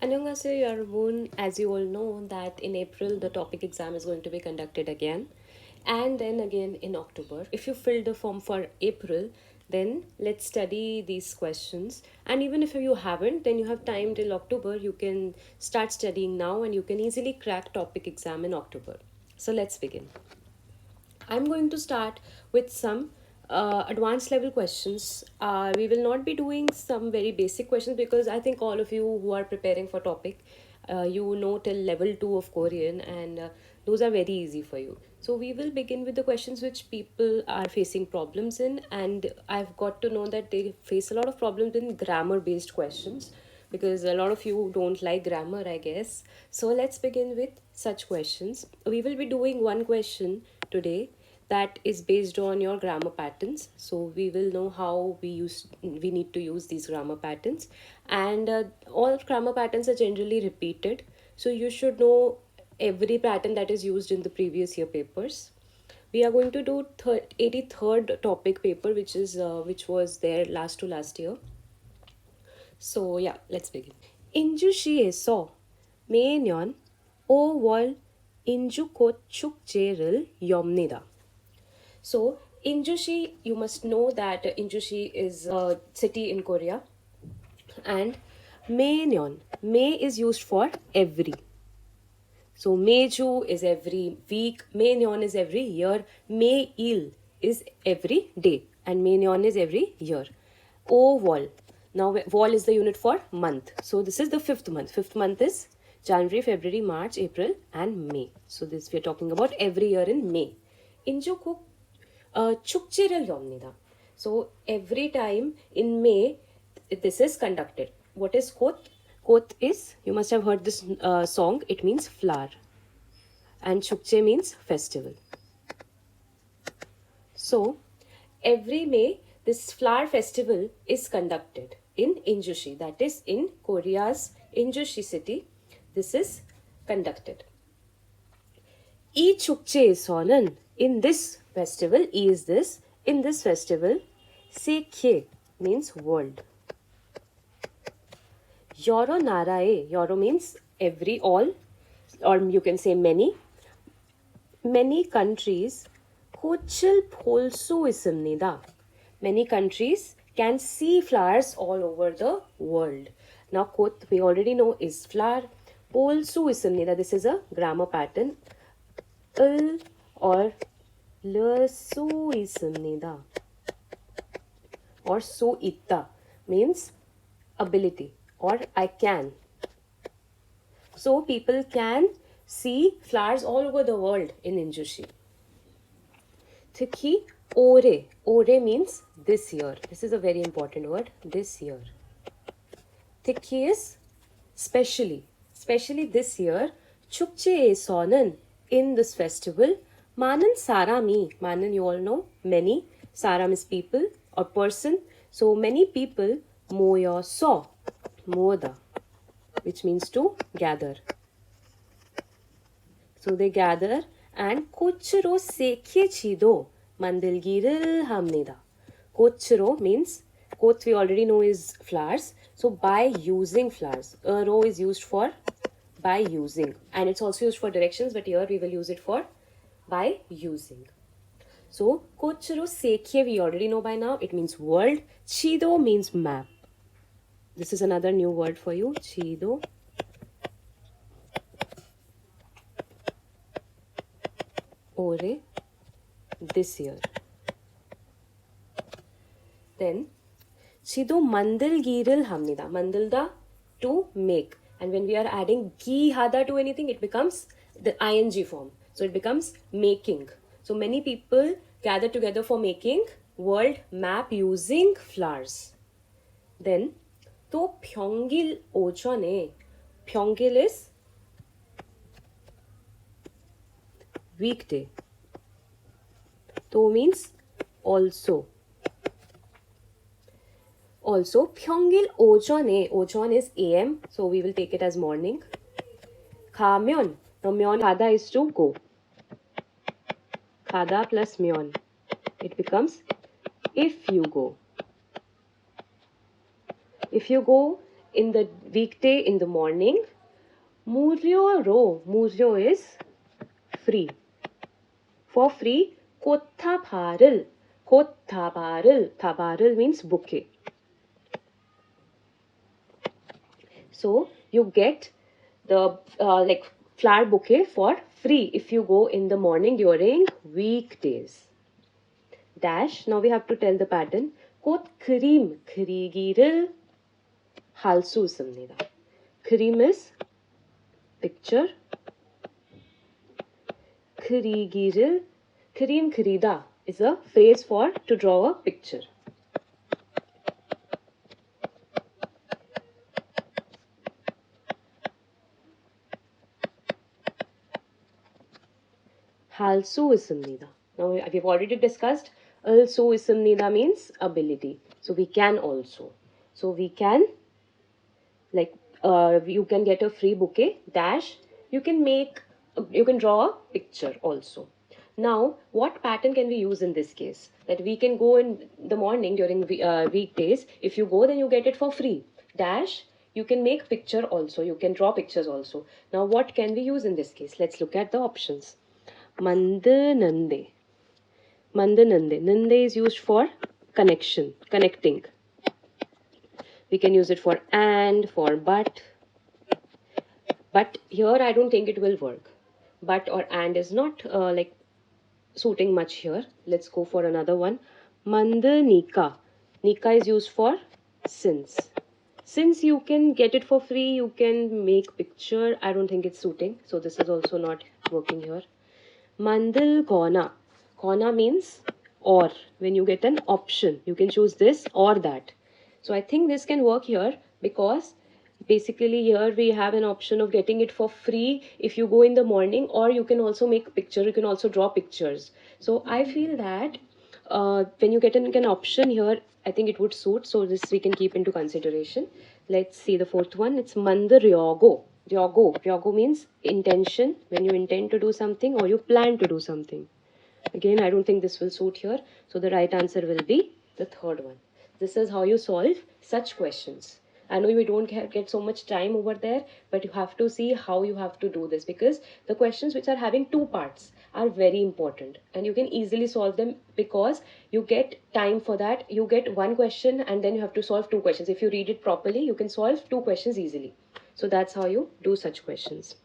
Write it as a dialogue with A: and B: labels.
A: Annyeonghaseyo, Yarmoon. As you all know, that in April the topic exam is going to be conducted again, and then again in October. If you filled the form for April, then let's study these questions. And even if you haven't, then you have time till October. You can start studying now, and you can easily crack topic exam in October. So let's begin. I'm going to start with some advanced level questions. We will not be doing some very basic questions because I think all of you who are preparing for topic, you know till level 2 of Korean, and those are very easy for you. So we will begin with the questions which people are facing problems in, and I've got to know that they face a lot of problems in grammar based questions because a lot of you don't like grammar, I guess. So let's begin with such questions. We will be doing one question today that is based on your grammar patterns. So we will know how we need to use these grammar patterns, and all grammar patterns are generally repeated. So you should know every pattern that is used in the previous year papers. We are going to do 83rd topic paper, which was there last to last year. So yeah, let's begin. 인주시에서 매년 5월 인주꽃 축제를 엽니다. So Injushi, you must know that Injushi is a city in Korea, and 매년, May is used for every. So 매주 is every week, 매년 is every year, 매일 is every day, and 매년 is every year. 오월, now wall is the unit for month. So this is the fifth month. Fifth month is January, February, March, April, and May. So this we are talking about every year in May. 인주국 축제를 엽니다. So every time in May, this is conducted. What is kot? Kot is, you must have heard this song, it means flower. And chukche means festival. So every May, this flower festival is conducted in Injushi, that is in Korea's Injushi city. This is conducted. 이 축제에서는, in this festival, E is this, in this festival, 세계 means world. 여러 나라의, 여러 means every, all, or you can say many countries 꽃을 볼 수 있습니다. Many countries can see flowers all over the world. Now, 꽃 we already know is flower. 볼 수 있습니다. This is a grammar pattern. 을 or 수 있습니다. Or 수 있다 means ability or I can. So people can see flowers all over the world in Injushi. 특히 올해. 올해 means this year. This is a very important word. This year. 특히 is specially. Especially this year. 축제에서는, in this festival, 많은 사람이, 많은 you all know, many, 사람 is people or person, so many people 모여서, 모으다, which means to gather. So they gather and 꽃으로 새겨지도 만들기를 합니다. 꽃으로 means, 꽃 we already know is flowers, so by using flowers. 로 is used for by using, and it's also used for directions, but here we will use it for by using. So 꽃으로 새겨 we already know by now, it means world. 지도 means map. This is another new word for you. 지도. 올해, this year. Then 지도 만들기를 합니다. 만들다, to make. And when we are adding gi hada to anything, it becomes the ing form. So it becomes making. So many people gather together for making world map using flowers. Then 또 평일 오전에, 평일 is weekday. 또 means also. Also, 평일 오전에, 오전 is AM, so we will take it as morning. 가면, now 면, 가다 is to go. 가다 plus 면, it becomes if you go. If you go in the weekday in the morning. Muryo is free. For free, kottabaril. Tabaril means bouquet. So you get the like flower bouquet for free if you go in the morning during weekdays. Dash. Now we have to tell the pattern. Kot cream krigiril halsu samnida. Cream is picture. Krigiril. Cream krida is a phrase for to draw a picture. Halsuisamnida. Now we've already discussed Alsuisamnida means ability. So we can also. So we can like you can get a free bouquet dash. You can draw a picture also. Now what pattern can we use in this case? That we can go in the morning during weekdays. If you go then you get it for free. Dash you can make picture also. You can draw pictures also. Now what can we use in this case? Let's look at the options. Mandanande. Mandanande. Nande is used for connection, connecting. We can use it for and, for but. But here I don't think it will work. But or and is not like suiting much here. Let's go for another one. Mandanika. Nika is used for since. Since you can get it for free, you can make picture. I don't think it's suiting. So this is also not working here. Mandal Kona. Kona means or. When you get an option, you can choose this or that. So I think this can work here because basically here we have an option of getting it for free if you go in the morning, or you can also make picture, you can also draw pictures. So I feel that when you get an option here, I think it would suit. So this we can keep into consideration. Let's see the fourth one. It's Mandaryogo. Ryogo means intention, when you intend to do something or you plan to do something. Again, I don't think this will suit here. So the right answer will be the third one. This is how you solve such questions. I know we don't get so much time over there, but you have to see how you have to do this, because the questions which are having two parts are very important and you can easily solve them because you get time for that. You get one question and then you have to solve two questions. If you read it properly, you can solve two questions easily. So that's how you do such questions.